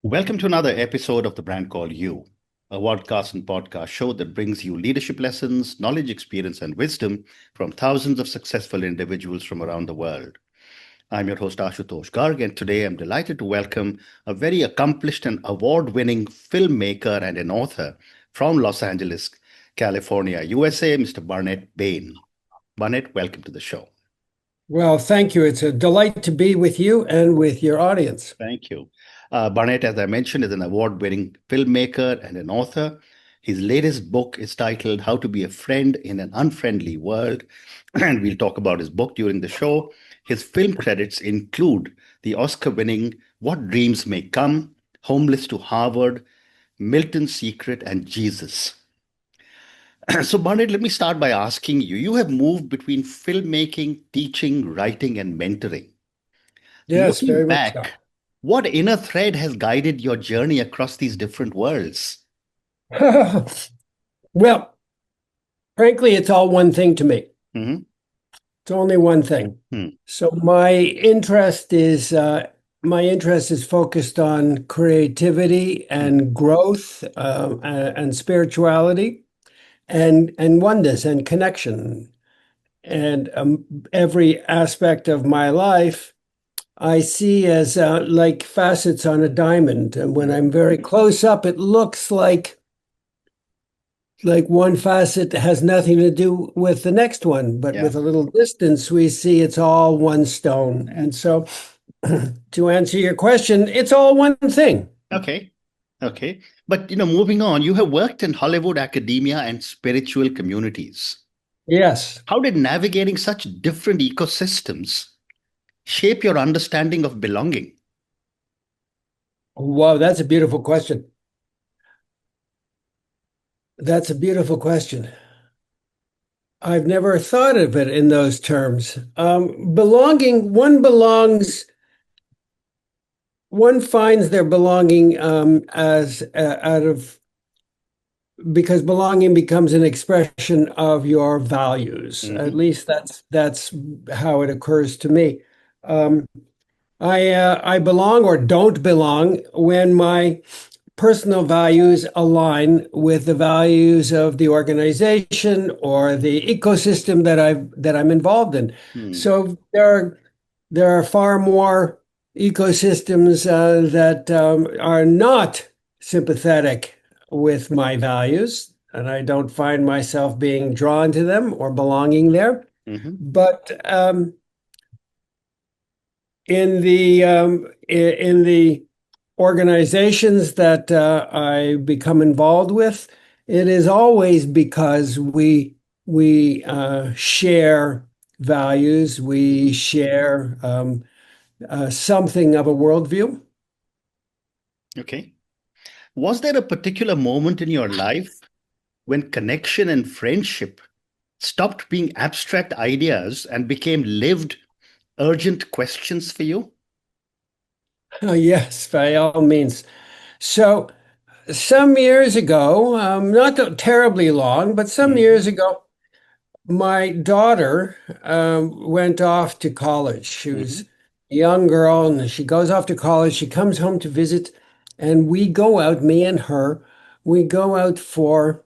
Welcome to another episode of The Brand Called You, a podcast and podcast show that brings you leadership lessons, knowledge, experience, and wisdom from thousands of successful individuals from around the world. I'm your host, Ashutosh Garg, and today I'm delighted to welcome a very accomplished and award winning filmmaker and an author from Los Angeles, California, USA, Mr. Barnet Bain. Barnet, welcome to the show. Well, thank you. It's a delight to be with you and with your audience. Thank you. Barnett, as I mentioned, is an award winning filmmaker and an author. His latest book is titled How to Be a Friend in an Unfriendly World. And we'll talk about his book during the show. His film credits include the Oscar winning What Dreams May Come, Homeless to Harvard, Milton's Secret, and Jesus. So, Barnett, let me start by asking you, you have moved between filmmaking, teaching, writing, and mentoring. Yes, Looking very much so. back, what inner thread has guided your journey across these different worlds? Well, frankly, it's all one thing to me. Hmm. It's only one thing. Hmm. So my interest is focused on creativity and growth, and spirituality and oneness and connection. And every aspect of my life I see as like facets on a diamond. And when I'm very close up, it looks like one facet has nothing to do with the next one. But Yeah. with a little distance, we see it's all one stone. And so to answer your question, it's all one thing. Okay. Okay. But, moving on, you have worked in Hollywood academia and spiritual communities. Yes. How did navigating such different ecosystems shape your understanding of belonging? Wow, that's a beautiful question. That's a beautiful question. I've never thought of it in those terms. One finds their belonging as out of because belonging becomes an expression of your values. At Hmm. least that's how it occurs to me. Um, I belong or don't belong when my personal values align with the values of the organization or the ecosystem that I'm involved in. Hmm. So there are far more ecosystems that are not sympathetic with my values, and I don't find myself being drawn to them or belonging there. Hmm. But in the organizations that I become involved with, it is always because we share values, we share something of a worldview. Okay. Was there a particular moment in your life when connection and friendship stopped being abstract ideas and became lived, urgent questions for you? Oh, yes, by all means. So some years ago, not terribly long, but some years Hmm. ago, my daughter went off to college. She was Hmm. a young girl, and she goes off to college. She comes home to visit, and we go out, me and her, we go out for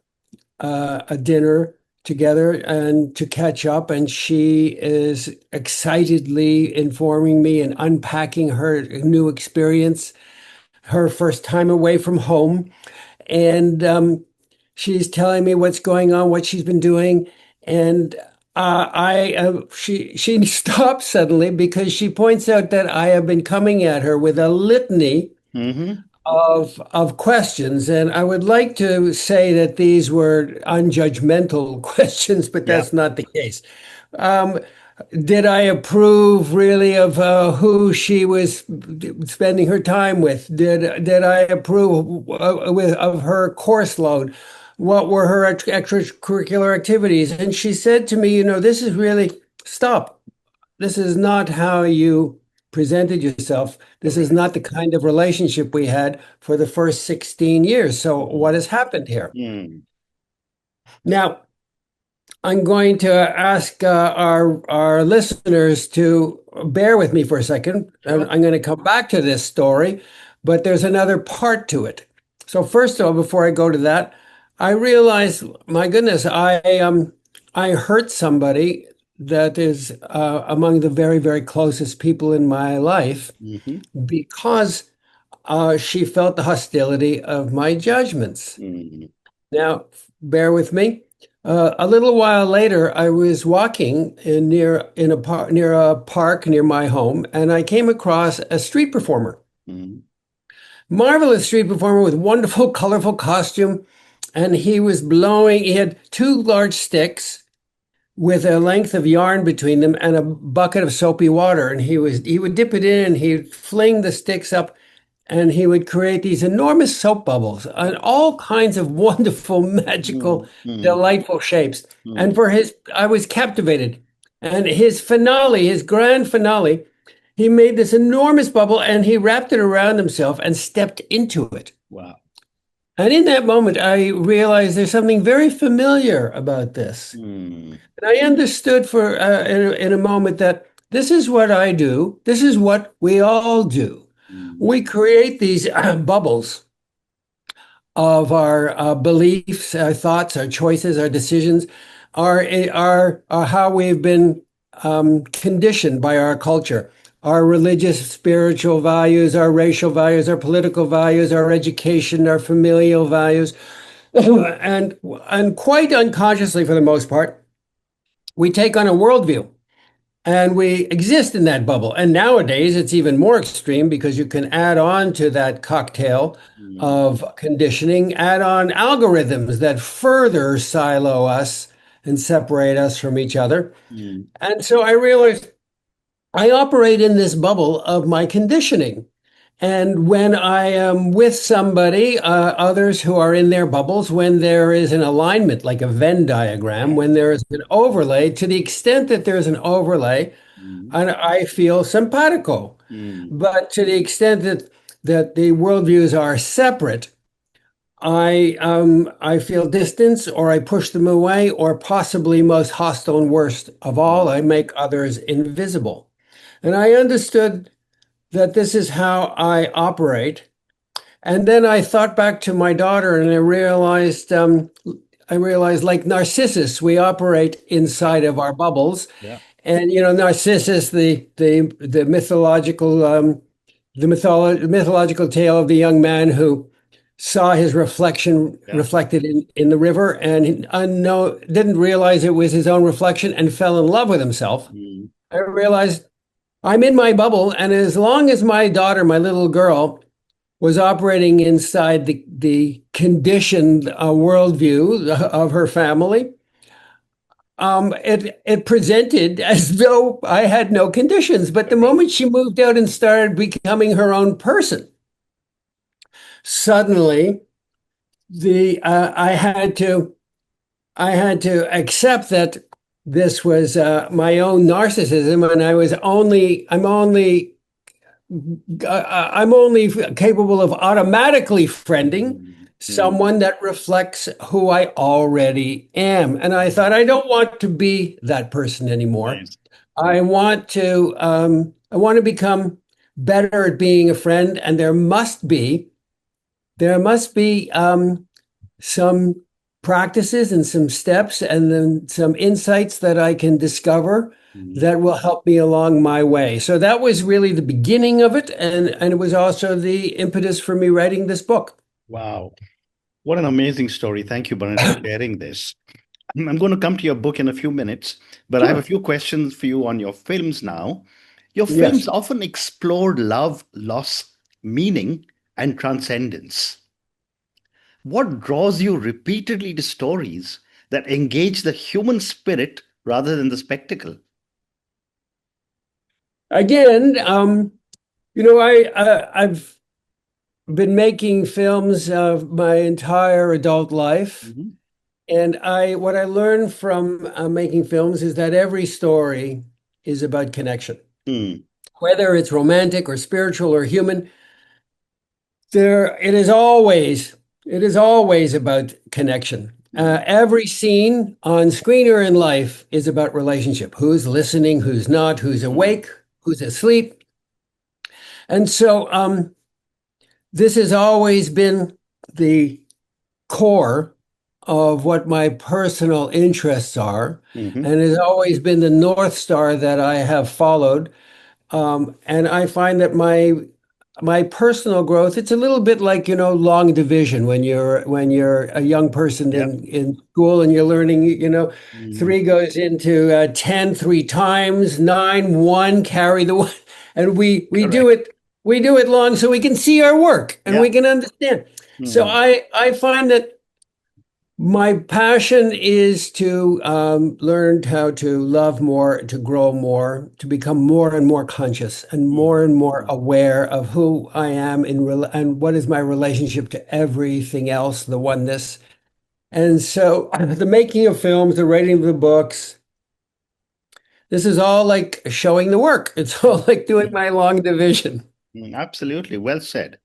a dinner together and to catch up. And she is excitedly informing me and unpacking her new experience, her first time away from home. And she's telling me what's going on, what she's been doing. And she stops suddenly because she points out that I have been coming at her with a litany Hmm. of questions. And I would like to say that these were unjudgmental questions, but Yeah. that's not the case. Um, did I approve really of who she was spending her time with? Did I approve of her course load? What were her extracurricular activities? And she said to me, this is really, stop. This is not how you presented yourself. This is Okay. not the kind of relationship we had for the first 16 years. So what has happened here? Hmm. Now, I'm going to ask our listeners to bear with me for a second. Sure. I'm going to come back to this story, but there's another part to it. So first of all, before I go to that, I realized, my goodness, I hurt somebody that is among the very, very closest people in my life Mm-hmm. because she felt the hostility of my judgments. Mm-hmm. Now, bear with me. A little while later, I was walking near a park near my home, and I came across a street performer. Mm-hmm. Marvelous street performer with wonderful, colorful costume, and he was blowing. He had two large sticks with a length of yarn between them and a bucket of soapy water, and he would dip it in, and he'd fling the sticks up, and he would create these enormous soap bubbles and all kinds of wonderful, magical, Mm-hmm. delightful shapes. And Mm-hmm. I was captivated. And his finale, his grand finale, he made this enormous bubble and he wrapped it around himself and stepped into it. Wow. And in that moment, I realized there's something very familiar about this. Mm-hmm. And I understood in a moment that this is what I do. This is what we all do. We create these bubbles of our beliefs, our thoughts, our choices, our decisions, are how we've been conditioned by our culture, our religious, spiritual values, our racial values, our political values, our education, our familial values, and quite unconsciously, for the most part, we take on a worldview. And we exist in that bubble. And nowadays, it's even more extreme because you can add on to that cocktail Mm-hmm. of conditioning, add on algorithms that further silo us and separate us from each other. Mm-hmm. And so I realized I operate in this bubble of my conditioning. And when I am with somebody, others who are in their bubbles, when there is an alignment, like a Venn diagram, when there is an overlay, to the extent that there's an overlay, Mm-hmm. and I feel simpatico. Mm-hmm. But to the extent that the worldviews are separate, I feel distance, or I push them away, or possibly most hostile and worst of all, I make others invisible. And I understood that this is how I operate. And then I thought back to my daughter, and I realized, like Narcissus, we operate inside of our bubbles. Yeah. And Narcissus, the mythological tale of the young man who saw his reflection Yeah. reflected in the river, and didn't realize it was his own reflection and fell in love with himself. Mm-hmm. I realized I'm in my bubble, and as long as my daughter, my little girl, was operating inside the conditioned worldview of her family, it presented as though I had no conditions. But the moment she moved out and started becoming her own person, suddenly the I had to accept that this was my own narcissism, and I'm only capable of automatically friending Mm-hmm. someone that reflects who I already am. And I thought, I don't want to be that person anymore. Nice. I want to become better at being a friend, and there must be some practices and some steps and then some insights that I can discover Mm-hmm. that will help me along my way. So that was really the beginning of it, and it was also the impetus for me writing this book. Wow. What an amazing story. Thank you, Bernard, for sharing this. I'm going to come to your book in a few minutes, but I have a Sure. few questions for you on your films now. Your films Yes. often explore love, loss, meaning, and transcendence. What draws you repeatedly to stories that engage the human spirit rather than the spectacle? Again, I've been making films my entire adult life, Mhm. and what I learned from making films is that every story is about connection, Mm, whether it's romantic or spiritual or human. It is always about connection. mm, Every scene on screen or in life is about relationship. Who's listening, who's not, who's mm, awake, who's asleep. And so this has always been the core of what my personal interests are, Hmm. and has always been the North Star that I have followed. And I find that my personal growth, it's a little bit like, long division when you're a young person Yeah. in school and you're learning, Mm. three goes into 10 three times, nine, one, carry the one. And Correct. we do it long so we can see our work and Yeah. we can understand. So Mm. I find that my passion is to learn how to love more, to grow more, to become more and more conscious Mm. and more aware of who I am and what is my relationship to everything else, the oneness. And so the making of films, the writing of the books, this is all like showing the work. It's all like doing Mm. my long division. Absolutely. Well said.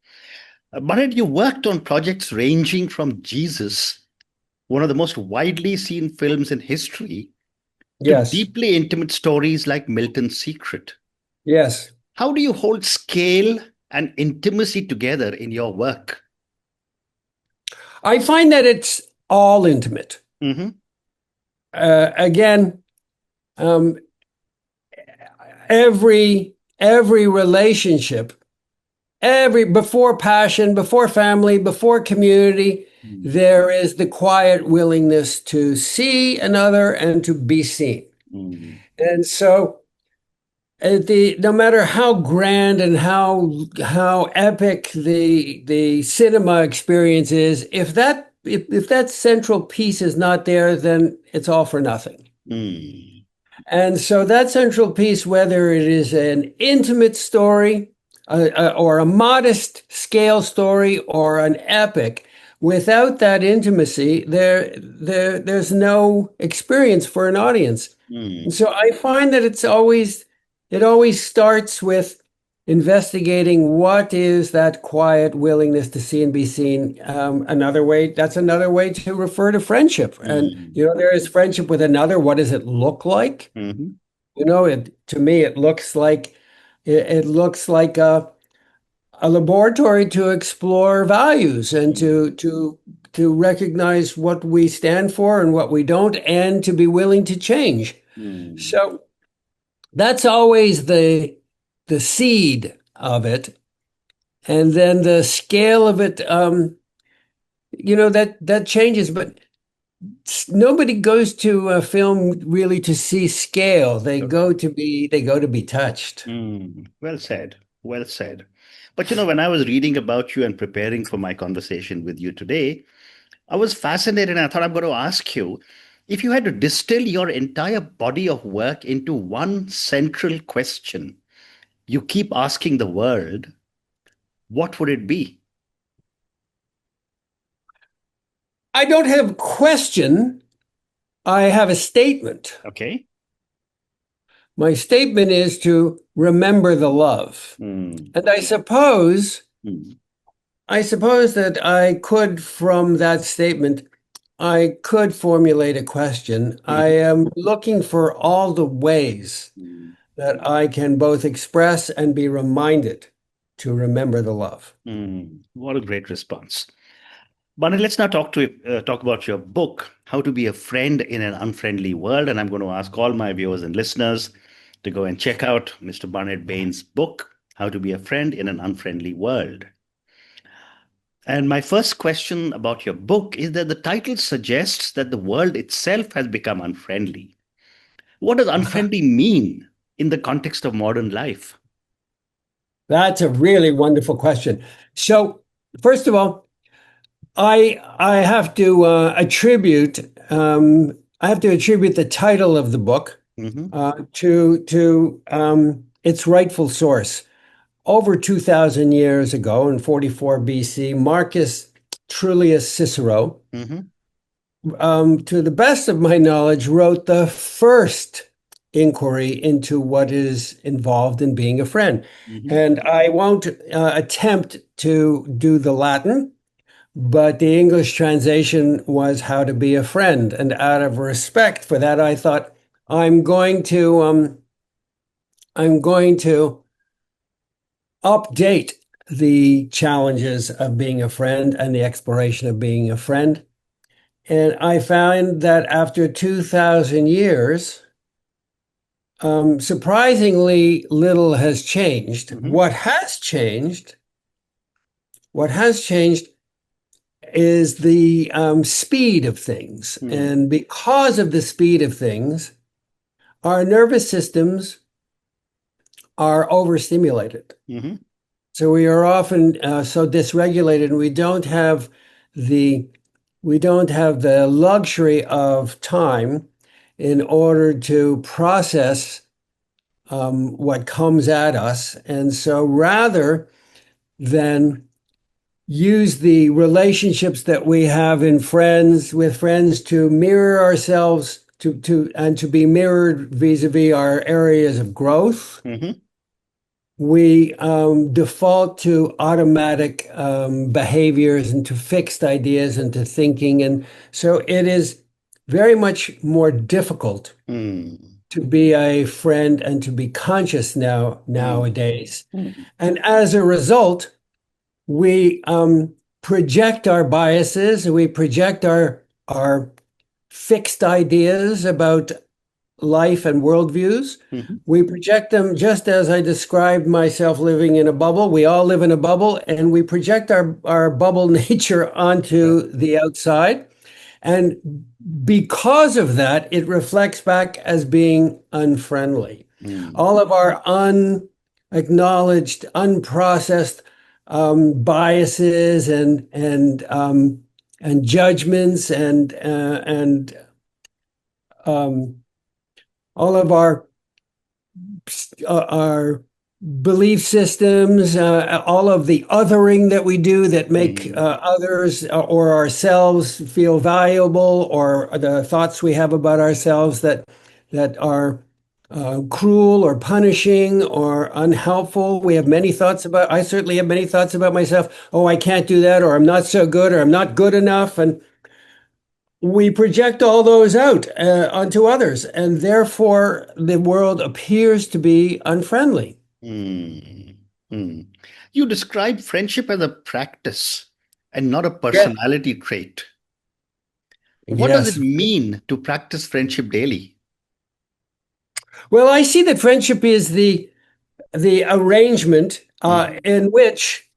Barnett, you worked on projects ranging from Jesus, one of the most widely seen films in history, to Yes, deeply intimate stories like Milton's Secret. yes. How do you hold scale and intimacy together in your work? I find that it's all intimate. Hmm. Again, um, every relationship, every before passion, before family, before community, there is the quiet willingness to see another and to be seen. Mm. And so the no matter how grand and how epic the cinema experience is, if that central piece is not there, then it's all for nothing. Mm. And so that central piece, whether it is an intimate story or a modest scale story or an epic, without that intimacy, there's no experience for an audience. And Mm. so I find that it always starts with investigating what is that quiet willingness to see and be seen. That's another way to refer to friendship. And Mm. there is friendship with another. What does it look like? Mhm. To me, it looks like a laboratory to explore values and Mm. to recognize what we stand for and what we don't, and to be willing to change. Mm. So that's always the seed of it, and then the scale of it. That changes, but nobody goes to a film really to see scale. Correct. They go to be touched. Well said. Well said. But when I was reading about you and preparing for my conversation with you today, I was fascinated and I thought I'm going to ask you if you had to distill your entire body of work into one central question you keep asking the world, what would it be? I don't have a question. I have a statement. Okay. My statement is to remember the love. Mm. And Mm. I suppose that I could, from that statement, I could formulate a question. I Mhm. am looking for all the ways Mm. that I can both express and be reminded to remember the love. What a great response. Barney, let's now talk about your book, How to Be a Friend in an Unfriendly World. And I'm going to ask all my viewers and listeners to go and check out Mr. Barnet Bain's book, How to Be a Friend in an Unfriendly World. And my first question about your book is that the title suggests that the world itself has become unfriendly. What does unfriendly mean in the context of modern life? That's a really wonderful question. So, first of all, I have to attribute the title of the book Hmm. to its rightful source. Over 2,000 years ago, in 44 BC, Marcus Trulius Cicero, Hmm. to the best of my knowledge, wrote the first inquiry into what is involved in being a friend. Hmm. And I won't attempt to do the Latin, but the English translation was How to Be a Friend. And out of respect for that, I thought I'm going to I'm going to update the challenges of being a friend and the exploration of being a friend. And I found that after 2,000 years, surprisingly little has changed. Hmm. What has changed is the speed of things. Mm. And because of the speed of things, our nervous systems are overstimulated. Hmm. So we are often so dysregulated, and the we don't have the luxury of time in order to process what comes at us. And so rather than use the relationships that we have in friends with friends to mirror ourselves to be mirrored vis-a-vis our areas of growth, Hmm. we default to automatic behaviors and to fixed ideas and to thinking. And so it is very much more difficult Mm. to be a friend and to be conscious Mm. nowadays. Mm. And as a result, we project our biases, we project our fixed ideas about life and worldviews. Mhm. We project them just as I described myself living in a bubble. We all live in a bubble, and we project our bubble nature Yeah. onto the outside. And because of that, it reflects back as being unfriendly. Mm. All of our unacknowledged, unprocessed biases and judgments and um, all of our belief systems, all of the othering that we do that make Mm. others or ourselves feel valuable, or the thoughts we have about ourselves that are cruel or punishing or unhelpful. We have many thoughts about, I certainly have many thoughts about myself. Oh, I can't do that, or I'm not so good, or I'm not good enough. And we project all those out onto others, and therefore the world appears to be unfriendly. Mm. Mm. You describe friendship as a practice and not a Yeah. personality trait. What does it Yes. mean to practice friendship daily? Well, I see that friendship is the arrangement Mm. in which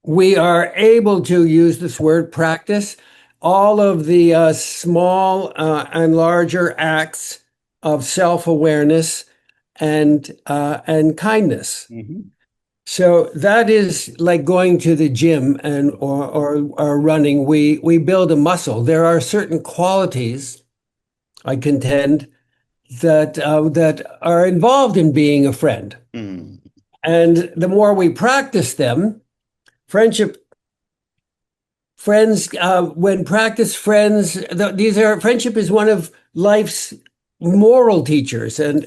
we are able to use this word practice all of the small and larger acts of self-awareness and kindness. Mhm. So that is like going to the gym and or running. We build a muscle. There are certain qualities, I contend, that are involved in being a friend. Mm. And the more we practice them, friendship friends when practice friends, these are friendship is one of life's moral teachers, and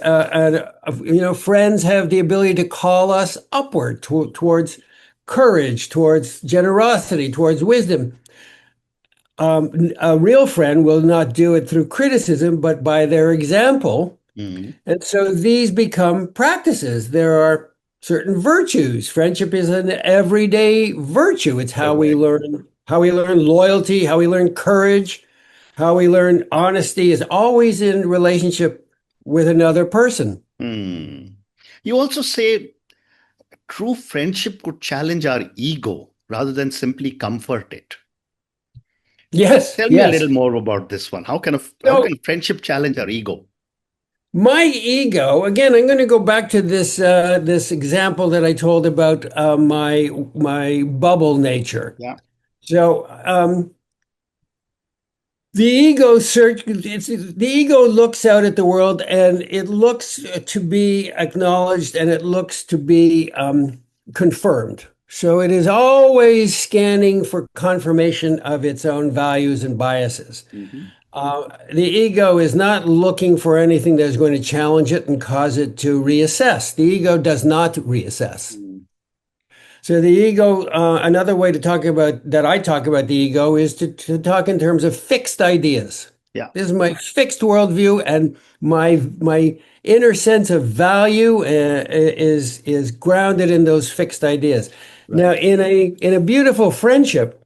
friends have the ability to call us upward towards courage, towards generosity, towards wisdom. A real friend will not do it through criticism, but by their example. Mm. And so these become practices. There are certain virtues. Friendship is an everyday virtue. It's Correct. how we learn loyalty, how we learn courage, how we learn honesty is always in relationship with another person. Mm. You also say true friendship could challenge our ego rather than simply comfort it. Yes, Tell me a yes. little more about this one. How So can friendship challenge our ego? my ego, again, I'm going to go back to this example that I told about my bubble nature. Yeah. So the ego looks out at the world, and it looks to be acknowledged, and it looks to be confirmed. So it is always scanning for confirmation of its own values and biases. Mhm. The ego is not looking for anything that is going to challenge it and cause it to reassess. The ego does not reassess. Mm. So the ego, another way to talk about that I talk about the ego is to talk in terms of fixed ideas. Yeah. This is my fixed worldview, and my inner sense of value is grounded in those fixed ideas. Now, Right. in a beautiful friendship,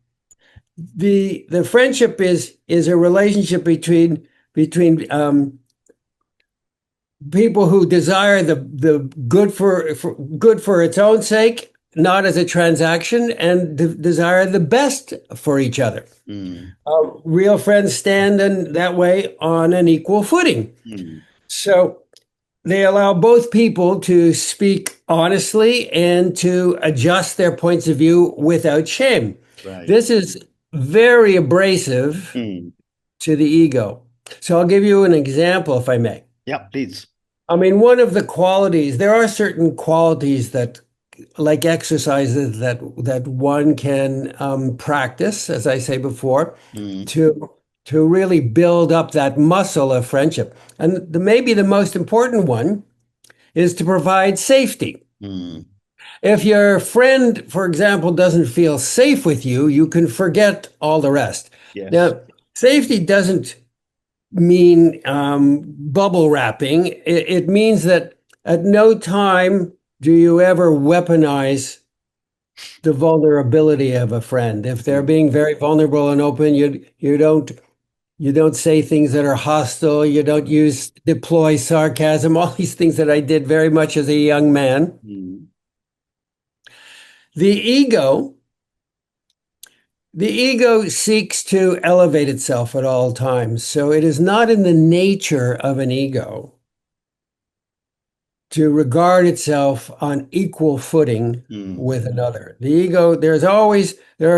the friendship is a relationship between people who desire the good for good for its own sake, not as a transaction, and desire the best for each other. Mm, Real friends stand in that way on an equal footing. mm, So they allow both people to speak honestly and to adjust their points of view without shame. right. This is very abrasive Mm. to the ego. So I'll give you an example, if I may. Yeah, please. I mean, one of the qualities, there are certain qualities that, like exercises, that one can practice, as I say before, Mm, to to really build up that muscle of friendship. And maybe the most important one is to provide safety. mm, If your friend, for example, doesn't feel safe with you, you can forget all the rest. yes. Now, safety doesn't mean bubble wrapping. It means that at no time do you ever weaponize the vulnerability of a friend. If they're Mm, being very vulnerable and open, you don't say things that are hostile. You don't use deploy sarcasm. All these things that I did very much as a young man. mm, The ego, the ego seeks to elevate itself at all times. So it is not in the nature of an ego to regard itself on equal footing mm. with another. The ego, there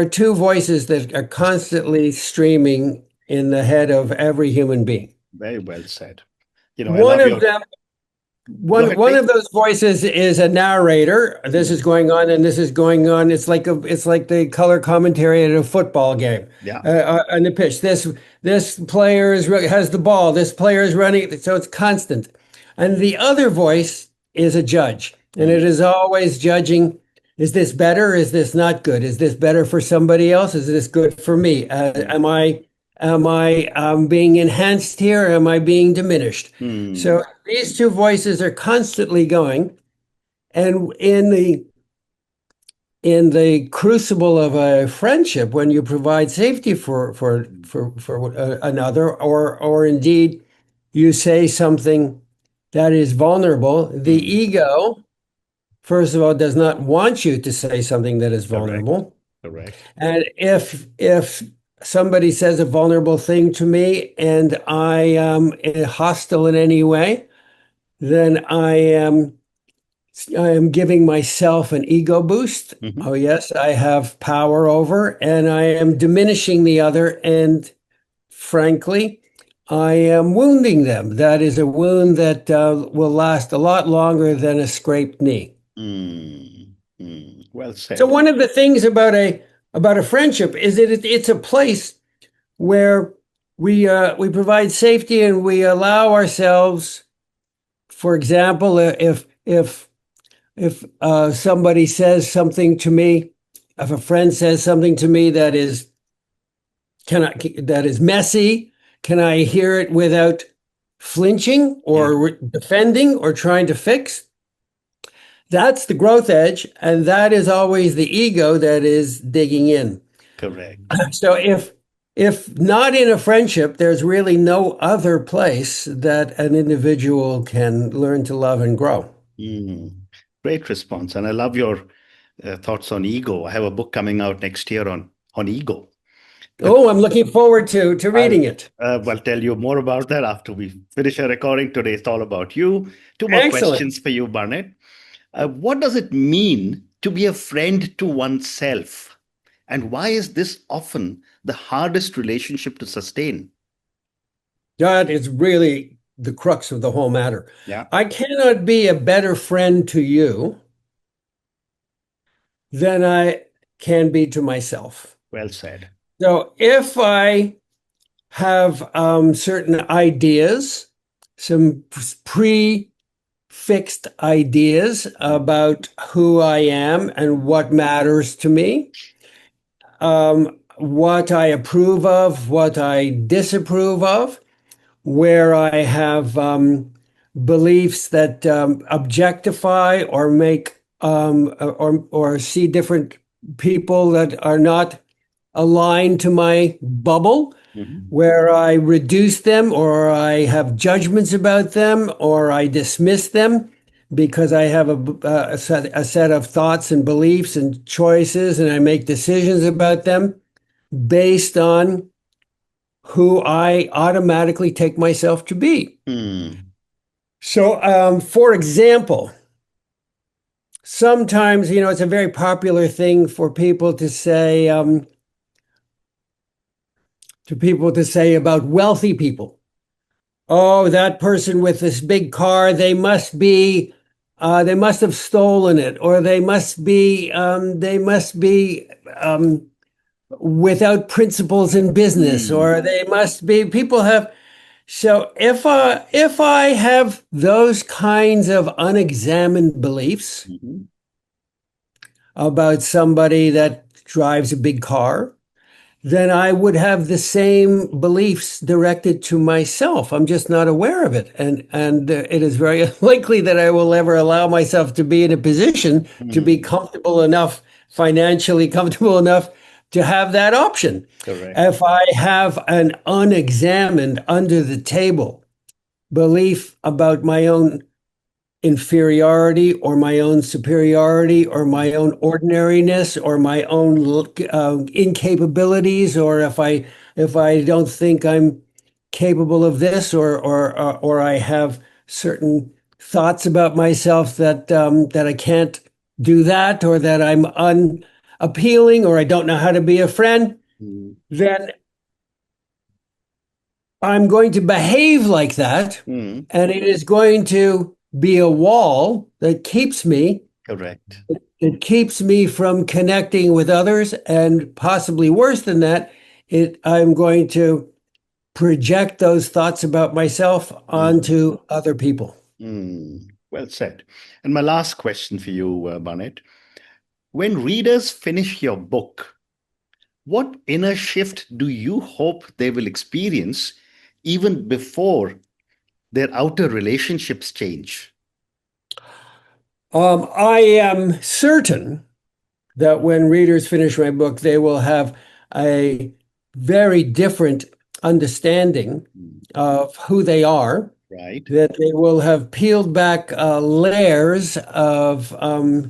are two voices that are constantly streaming in the head of every human being. Very well said. I One love of your. them Go One ahead, one please. of those voices is a narrator. This is Mm, going on, and this is going on. It's like the color commentary at a football game, yeah. on the pitch. This player has the ball. This player is running. So it's constant. And the other voice is a judge, and it Mm, is always judging. Is this better? Is this not good? Is this better for somebody else? Is this good for me? mm, Am I being enhanced here? Or am I being diminished? mm, So these two voices are constantly going, and in the crucible of a friendship, when you provide safety for another, or indeed you say something that is vulnerable, the mm. ego, first of all, does not want you to say something that is Correct. vulnerable. Correct. And if somebody says a vulnerable thing to me and I am hostile in any way, then I am giving myself an ego boost. Hmm. Oh yes, I have power over, and I am diminishing the other. And frankly, I am wounding them. That is a wound that will last a lot longer than a scraped knee. Mm, mm. Well So said. one of the things about a friendship is that it's a place where we provide safety and we allow ourselves. For example, if somebody says something to me, if a friend says something to me that is messy, can I hear it without flinching Yeah. or defending or trying to fix? That's the growth edge, and that is always the ego that is digging in. Correct. So if not in a friendship, there's really no other place that an individual can learn to love and grow. Mm. Great response. And I love your thoughts on ego. I have a book coming out next year on ego. Oh, I'm looking forward to I'll reading it. I'll tell you more about that after we finish our recording. Today it's all about you. Two more Excellent. questions for you, Barnett. What does it mean to be a friend to oneself? And why is this often the hardest relationship to sustain? That is really the crux of the whole matter. Yeah, I cannot be a better friend to you than I can be to myself. well said. So if I have certain ideas, some pre-fixed ideas about who I am and what matters to me, um, what I approve of, what I disapprove of, where I have beliefs that objectify or make or see different people that are not aligned to my bubble, Mhm. where I reduce them or I have judgments about them or I dismiss them because I have a set of thoughts and beliefs and choices and I make decisions about them based on who I automatically take myself to be. Mm. So, for example, sometimes, it's a very popular thing for people to say about wealthy people. Oh, that person with this big car, they must have stolen it, or they must be without principles in business, Mm. or they must be. People have. So if I have those kinds of unexamined beliefs Mhm. about somebody that drives a big car, then I would have the same beliefs directed to myself. I'm just not aware of it. And it is very unlikely that I will ever allow myself to be in a position to be Mm. comfortable enough, financially comfortable enough to have that option. Correct. If I have an unexamined, under the table belief about my own inferiority or my own superiority or my own ordinariness or my own incapabilities, or if I don't think I'm capable of this, or I have certain thoughts about myself that I can't do that, or that I'm unappealing, or I don't know how to be a friend, Mm. then I'm going to behave like that, Mm. and it is going to be a wall that keeps me. Correct. It keeps me from connecting with others, and possibly worse than that, I'm going to project those thoughts about myself Mm. onto other people. Mm. Well said. And my last question for you, Barnett. When readers finish your book, what inner shift do you hope they will experience even before their outer relationships change? I am certain that when readers finish my book, they will have a very different understanding Mm. of who they are, Right? that they will have peeled back layers of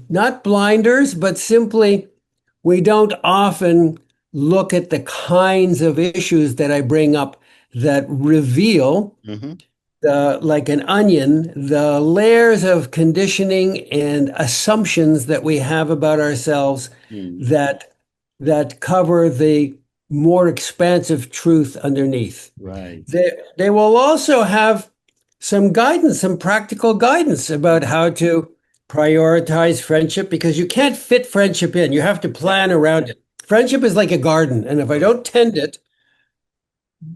not blinders, but simply we don't often look at the kinds of issues that I bring up that reveal Hmm. like an onion, the layers of conditioning and assumptions that we have about ourselves Mm. that that cover the more expansive truth underneath. Right. They will also have some guidance, some practical guidance about how to prioritize friendship, because you can't fit friendship in. You have to Yeah. plan around it. Friendship is like a garden, and if I don't tend it,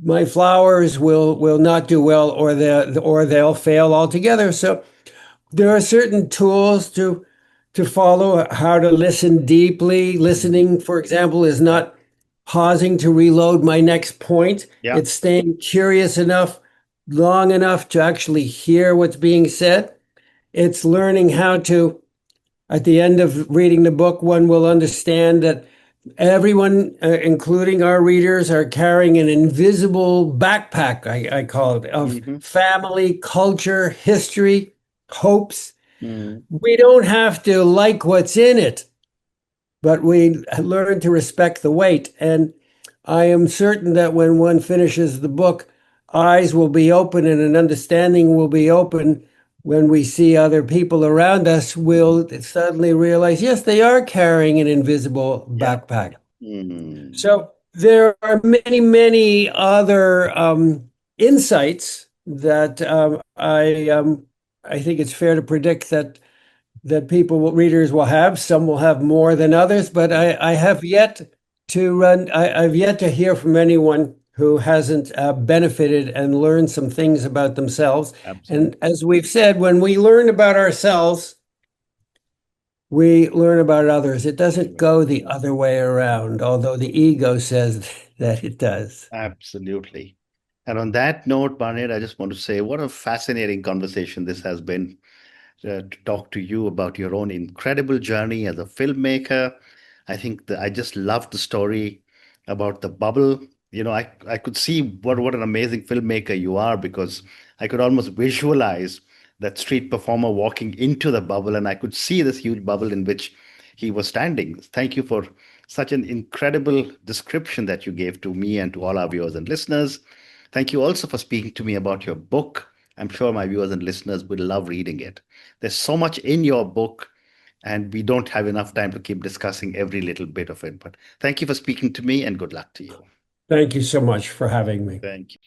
my flowers will not do well, or they'll fail altogether. So there are certain tools to follow, how to listen deeply. Mhm. Listening, for example, is not pausing to reload my next point. Yeah. It's staying curious enough, long enough to actually hear what's being said. It's learning how to, at the end of reading the book, one will understand that everyone, including our readers, are carrying an invisible backpack, I call it, of Hmm. family, culture, history, hopes. Mm. We don't have to like what's in it, but we learn to respect the weight. And I am certain that when one finishes the book, eyes will be open and an understanding will be open. When we see other people around us, we'll suddenly realize, yes, they are carrying an invisible Yeah. backpack. Mm. So there are many, many other insights that I think it's fair to predict that readers will have. Some will have more than others, but I have yet to run. I've yet to hear from anyone who hasn't benefited and learned some things about themselves. Absolutely. And as we've said, when we learn about ourselves, we learn about others. It doesn't go the other way around, although the ego says that it does. Absolutely. And on that note, Barnett, I just want to say what a fascinating conversation this has been to talk to you about your own incredible journey as a filmmaker. I think that I just love the story about the bubble. I could see what an amazing filmmaker you are because I could almost visualize that street performer walking into the bubble, and I could see this huge bubble in which he was standing. Thank you for such an incredible description that you gave to me and to all our viewers and listeners. Thank you also for speaking to me about your book. I'm sure my viewers and listeners will love reading it. There's so much in your book, and we don't have enough time to keep discussing every little bit of it. But thank you for speaking to me, and good luck to you. Thank you so much for having me. Thank you.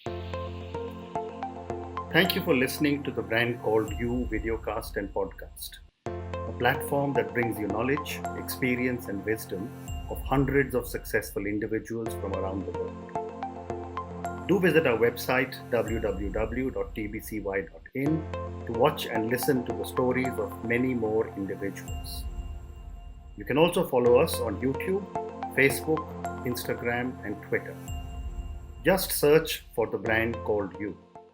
Thank you for listening to the Brand Called You videocast and podcast, a platform that brings you knowledge, experience, and wisdom of hundreds of successful individuals from around the world. Do visit our website www.tbcy.in to watch and listen to the stories of many more individuals. You can also follow us on YouTube, Facebook, Instagram, and Twitter. Just search for the Brand Called You.